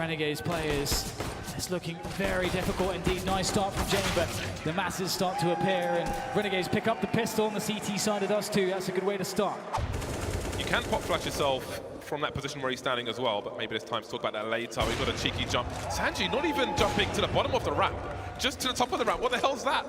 Renegades players. It's looking very difficult indeed. Nice start from Jane, but the masses start to appear, and Renegades pick up the pistol on the CT side of Dust2. That's a good way to start. You can pop flash yourself from that position where he's standing as well, but maybe there's time to talk about that later. We've got a cheeky jump. Sanji not even jumping to the bottom of the ramp, just to the top of the ramp. What the hell's that?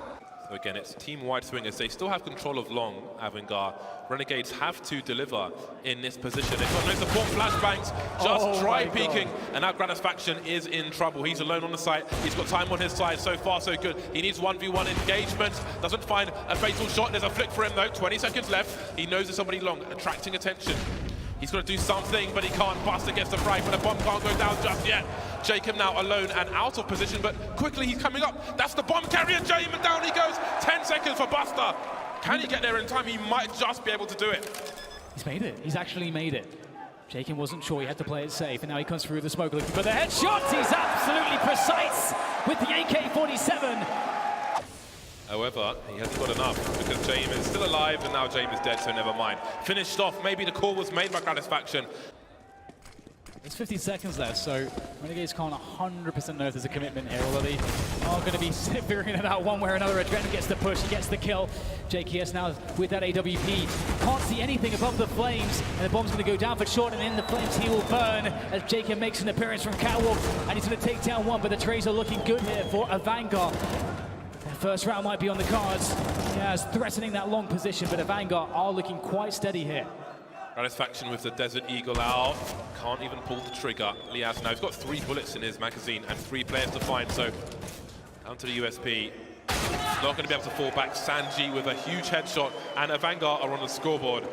So again, it's team-wide swingers. They still have control of long, AVANGAR. Renegades have to deliver in this position. They've got no support flashbangs, just try peeking, and now Gratisfaction is in trouble. He's alone on the site. He's got time on his side. So far, so good. He needs 1v1 engagement. Doesn't find a fatal shot. There's a flick for him, though. 20 seconds left. He knows there's somebody long, attracting attention. He's got to do something, but he can't. Bust against the frag, but the bomb can't go down just yet. Jacob now alone and out of position, but quickly he's coming up. That's the bomb carrier, Jacob, and down he goes. 10 seconds for Buster. Can he get there in time? He might just be able to do it. He's made it. He's actually made it. Jacob wasn't sure. He had to play it safe, and now he comes through the smoke looking for the headshot. He's absolutely precise with the AK-47. However, he hasn't got enough because James is still alive and now James is dead, so never mind. Finished off, maybe the call was made by Gratisfaction. There's 15 seconds left, so Renegades can't 100% know if there's a commitment here, although they are going to be figuring it out one way or another. Adrenaline gets the push, he gets the kill. JKS now with that AWP. Can't see anything above the flames, and the bomb's going to go down for short, and in the flames he will burn as Jacob makes an appearance from Catwalk, and he's going to take down one, but the trays are looking good here for AVANGAR. First round might be on the cards. Yeah, it's threatening that long position, but AVANGAR are looking quite steady here. Gratisfaction with the Desert Eagle out. Can't even pull the trigger. Liaz now, he's got 3 bullets in his magazine and 3 players to find, so down to the USP. Not going to be able to fall back. Sanji with a huge headshot, and AVANGAR are on the scoreboard.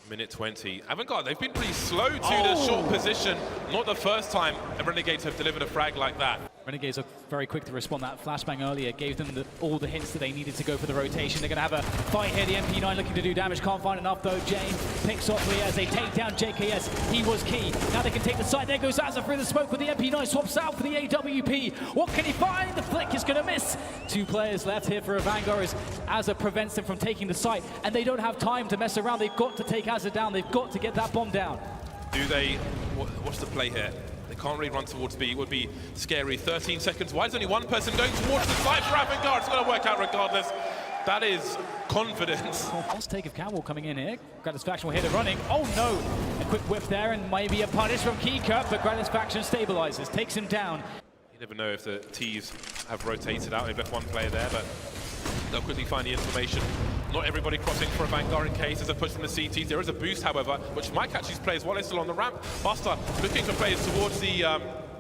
Minute 20. AVANGAR, they've been pretty slow to the short position. Not the first time Renegades have delivered a frag like that. Renegades are very quick to respond. That flashbang earlier gave them all the hints that they needed to go for the rotation. They're going to have a fight here. The MP9 looking to do damage. Can't find enough, though. Jane picks off Liaz. They take down JKS. He was key. Now they can take the side. There goes Azza through the smoke with the MP9. Swaps out for the AWP. What can he find? The flick is going to miss. 2 players left here for AVANGAR as Azza prevents them from taking the site. And they don't have time to mess around. They've got to take Azza down. They've got to get that bomb down. Do they... What's the play here? They can't really run towards B. It would be scary. 13 seconds. Why is only one person going towards the side for AVANGAR? It's going to work out regardless. That is confidence. Let's take of Catwalk coming in here. Gratisfaction will hit it running. Oh no! A quick whip there and maybe a punish from Keycut, but Gratisfaction stabilizes, takes him down. You never know if the T's have rotated out. They've left one player there, but they'll quickly find the information. Not everybody crossing for AVANGAR in case there's a push from the CTs. There is a boost, however, which might catch these players while they're still on the ramp. Buster looking for players towards the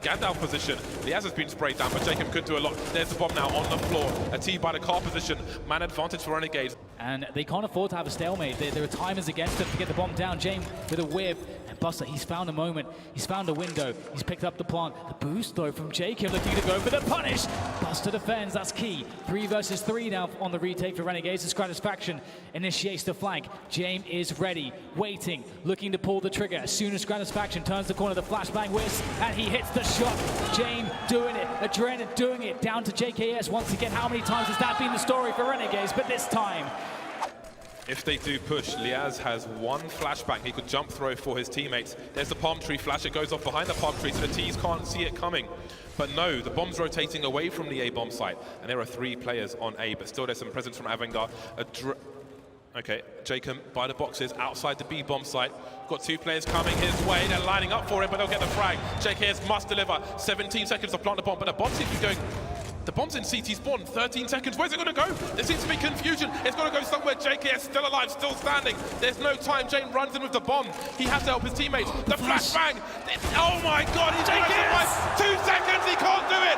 Gandalf position. Liaz has been sprayed down, but Jacob could do a lot. There's the bomb now on the floor. A T by the car position. Man advantage for Renegades. And they can't afford to have a stalemate. There are timers against them to get the bomb down. James with a whip. And Buster, he's found a moment. He's found a window. He's picked up the plant. The boost, though, from Jacob looking to go for the punish. Buster defends. That's key. 3 versus 3 now on the retake for Renegades. As Gratisfaction initiates the flank. James is ready, waiting, looking to pull the trigger. As soon as Gratisfaction turns the corner, the flashbang whiz, and he hits the shot. James doing it. Adrenaline doing it. Down to JKS once again. How many times has that been the story for Renegades? But this time... If they do push, Liaz has 1 flashbang. He could jump throw for his teammates. There's the palm tree flash. It goes off behind the palm tree, so the T's can't see it coming. But no, the bomb's rotating away from the A bomb site. And there are 3 players on A, but still there's some presence from AVANGAR. Okay, Jacob by the boxes outside the B bomb site. Got 2 players coming his way. They're lining up for him, but they'll get the frag. JKS must deliver. 17 seconds to plant the bomb, but the bomb seems to be going... The bomb's in CT spawn, 13 seconds. Where's it going to go? There seems to be confusion. It's going to go somewhere. JKS still alive, still standing. There's no time. Jane runs in with the bomb. He has to help his teammates. The flashbang. Oh my God, he's trying to survive. 2 seconds, he can't do it.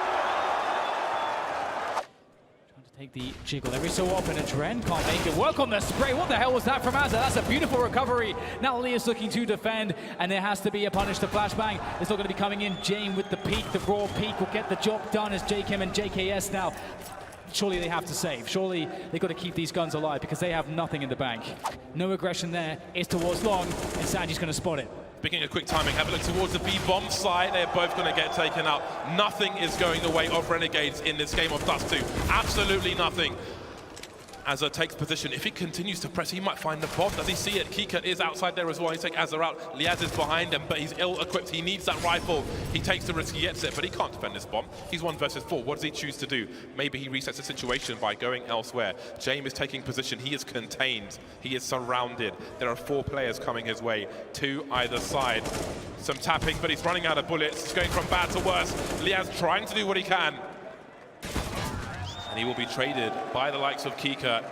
Take the jiggle every so often, and Dren can't make it work on the spray. What the hell was that from Azza? That's a beautiful recovery. Now Liaz looking to defend, and there has to be a punish to flashbang. It's not going to be coming in. Jane with the peak, the raw peak will get the job done as JKM and JKS now. Surely they have to save. Surely they've got to keep these guns alive because they have nothing in the bank. No aggression there. It's towards long, and Sanji's going to spot it. Speaking of quick timing, have a look towards the B bomb side. They're both going to get taken out. Nothing is going the way of Renegades in this game of Dust2. Absolutely nothing. Azza takes position. If he continues to press, he might find the bomb. Does he see it? Kika is outside there as well. He's taking Azza out. Liaz is behind him, but he's ill-equipped. He needs that rifle. He takes the risk, he gets it, but he can't defend this bomb. He's 1 versus 4. What does he choose to do? Maybe he resets the situation by going elsewhere. James is taking position. He is contained. He is surrounded. There are 4 players coming his way, 2 either side. Some tapping, but he's running out of bullets. He's going from bad to worse. Liaz trying to do what he can. And he will be traded by the likes of Kika.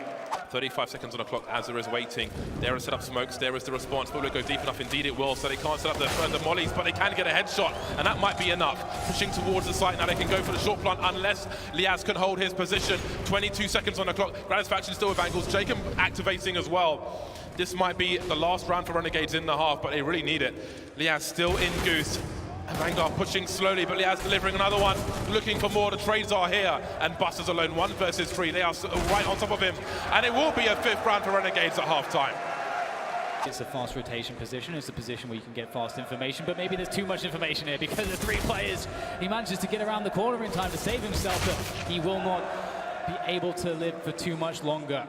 35 seconds on the clock. Azza is waiting. There are set up smokes. There is the response. Will it go deep enough? Indeed it will. So they can't set up the mollies, but they can get a headshot. And that might be enough. Pushing towards the site. Now they can go for the short plant unless Liaz can hold his position. 22 seconds on the clock. Gratisfaction still with angles. Jacob activating as well. This might be the last round for Renegades in the half, but they really need it. Liaz still in Goose. AVANGAR pushing slowly, but Liaz delivering another one, looking for more. The trades are here, and Buster's alone, 1 versus 3. They are right on top of him, and it will be a 5th round for Renegades at halftime. It's a fast rotation position. It's a position where you can get fast information, but maybe there's too much information here because there's 3 players. He manages to get around the corner in time to save himself, but he will not be able to live for too much longer.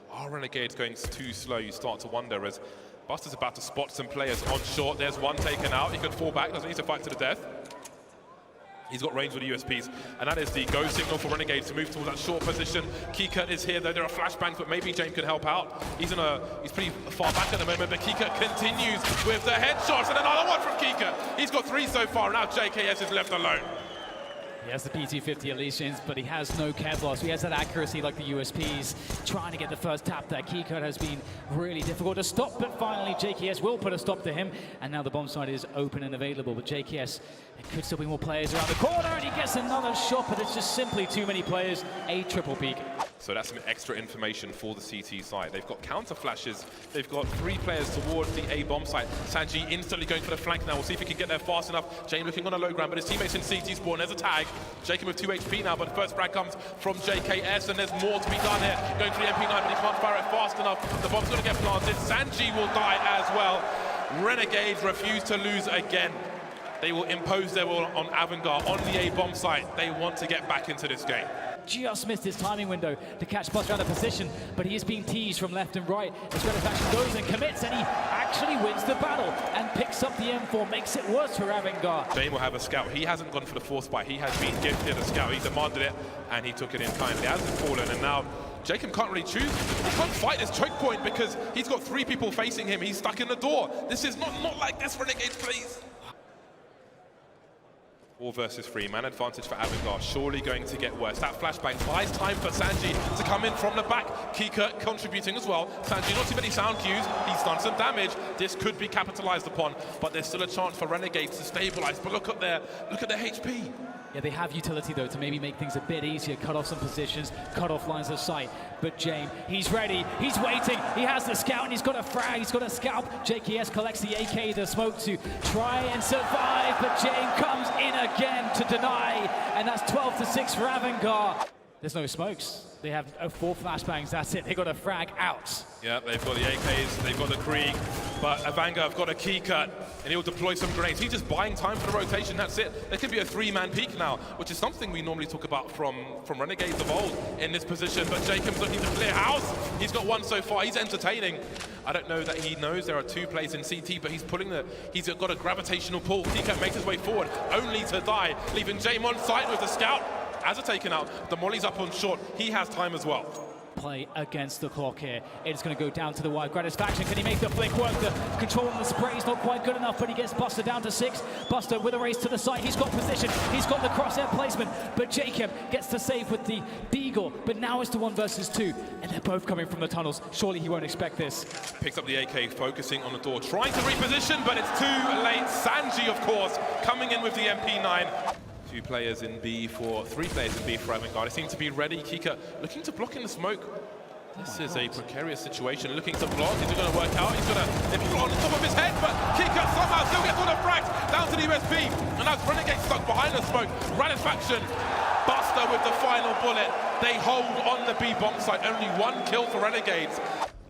Are Renegades going too slow? You start to wonder as Buster's about to spot some players on short. There's one taken out. He can fall back, doesn't need to fight to the death. He's got range with the USPs, and that is the go signal for Renegades to move towards that short position. Kika is here, though there are flashbangs, but maybe James can help out. He's pretty far back at the moment, but Kika continues with the headshots, and another one from Kika. He's got 3 so far, and now JKS is left alone. He has the PT-50 Elysians, but he has no Kevlar, so he has that accuracy like the USPs. Trying to get the first tap there. Keycode has been really difficult to stop, but finally JKS will put a stop to him, and now the bomb site is open and available, but JKS, there could still be more players around the corner, and he gets another shot, but it's just simply too many players. A triple peak. So that's some extra information for the CT side. They've got counter flashes. They've got 3 players towards the A bomb site. Sanji instantly going for the flank now. We'll see if he can get there fast enough. James looking on a low ground, but his teammates in CT spawn. There's a tag. Jacob with 2 HP now, but the first frag comes from JKS, and there's more to be done here. Going for the MP9, but he can't fire it fast enough. The bomb's going to get planted. Sanji will die as well. Renegades refuse to lose again. They will impose their will on AVANGAR on the A bomb site. They want to get back into this game. Just missed his timing window to catch Buster out of position, but he is being teased from left and right. As Gratisfaction goes and commits, and he actually wins the battle and picks up the M4, makes it worse for AVANGAR. Jane will have a scout. He hasn't gone for the 4th spy. He has been gifted a scout. He demanded it, and he took it in kindly. As it's fallen, and now Jacob can't really choose. He can't fight this choke point because he's got 3 people facing him. He's stuck in the door. This is not like this, Renegades, please. 4 versus 3, man advantage for AVANGAR, surely going to get worse. That flashbang buys time for Sanji to come in from the back. Kika contributing as well. Sanji, not too many sound cues, he's done some damage. This could be capitalized upon, but there's still a chance for Renegades to stabilize. But look at their HP. Yeah, they have utility though to maybe make things a bit easier, cut off some positions, cut off lines of sight. But James, he's ready, he's waiting, he has the scout and he's got a frag, he's got a scalp. JKS collects the AK, the smoke to try and survive, but James comes in again to deny, and that's 12-6 for AVANGAR. There's no smokes. They have 4 flashbangs, that's it. They got a frag out. Yeah, they've got the AKs, they've got the Krieg, but AVANGAR have got a key cut, and he'll deploy some grenades. He's just buying time for the rotation, that's it. There could be a 3-man peak now, which is something we normally talk about from Renegades of old in this position, but Jacob's looking to clear house. He's got 1 so far, he's entertaining. I don't know that he knows there are 2 plays in CT, but he's got a gravitational pull. Kika makes his way forward, only to die, leaving James on site with the scout. Azza taken out, the molly's up on short, he has time as well. Play against the clock here. It's going to go down to the wide. Gratisfaction, can he make the flick work? The control on the spray is not quite good enough, but he gets Buster down to 6. Buster with a race to the side, he's got position, he's got the crosshair placement, but Jacob gets the save with the Deagle, but now it's the 1 versus 2, and they're both coming from the tunnels. Surely he won't expect this. Picks up the AK, focusing on the door, trying to reposition, but it's too late. Sanji, of course, coming in with the MP9. 3 players in B for AVANGAR. They seem to be ready. Kika looking to block in the smoke. This is a precarious situation. Looking to block. Is it going to work out? He's going to people on the top of his head, but Kika somehow still gets all the frags down to the USP. And now Renegade stuck behind the smoke. Gratisfaction. Buster with the final bullet. They hold on the B bomb site. Only 1 kill for Renegades.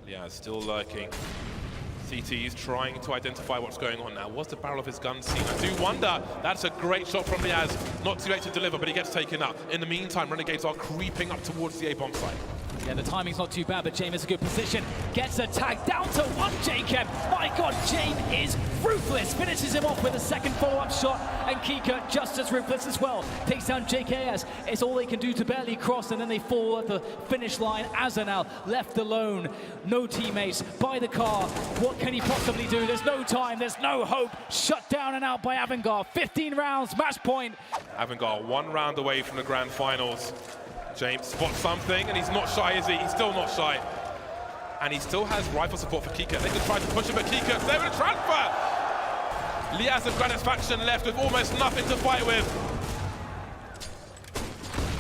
Yeah, still lurking. CT is trying to identify what's going on now. Was the barrel of his gun seen? I do wonder. That's a great shot from Liaz. Not too late to deliver, but he gets taken out. In the meantime, Renegades are creeping up towards the A-bomb site. Yeah, the timing's not too bad, but James is a good position. Gets a tag down to one, Jacob. My God, James is ruthless. Finishes him off with a second follow-up shot, and Kika just as ruthless as well. Takes down JKS. It's all they can do to barely cross, and then they fall at the finish line. Azanal left alone. No teammates by the car. What can he possibly do? There's no time. There's no hope. Shut down and out by AVANGAR. 15 rounds, match point. AVANGAR 1 round away from the grand finals. James spots something, and he's not shy, is he? He's still not shy. And he still has rifle support for Kika. They could try to push him, but Kika's there with a transfer! Liaz and Granite's faction left with almost nothing to fight with.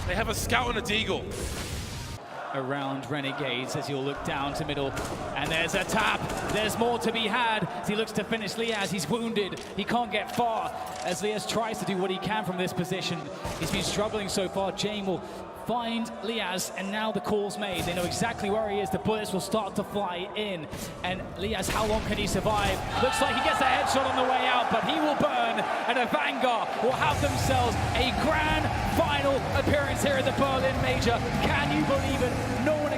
They have a scout and a deagle. Around Renegades as he'll look down to middle, and there's a tap. There's more to be had as he looks to finish Liaz. He's wounded. He can't get far as Liaz tries to do what he can from this position. He's been struggling so far. Jane will find Liaz, and now the call's made. They know exactly where he is. The bullets will start to fly in, and Liaz, how long can he survive? Looks like he gets a headshot on the way out, but he will burn, and AVANGAR will have themselves a grand final appearance here at the Berlin Major. Can you believe it? No one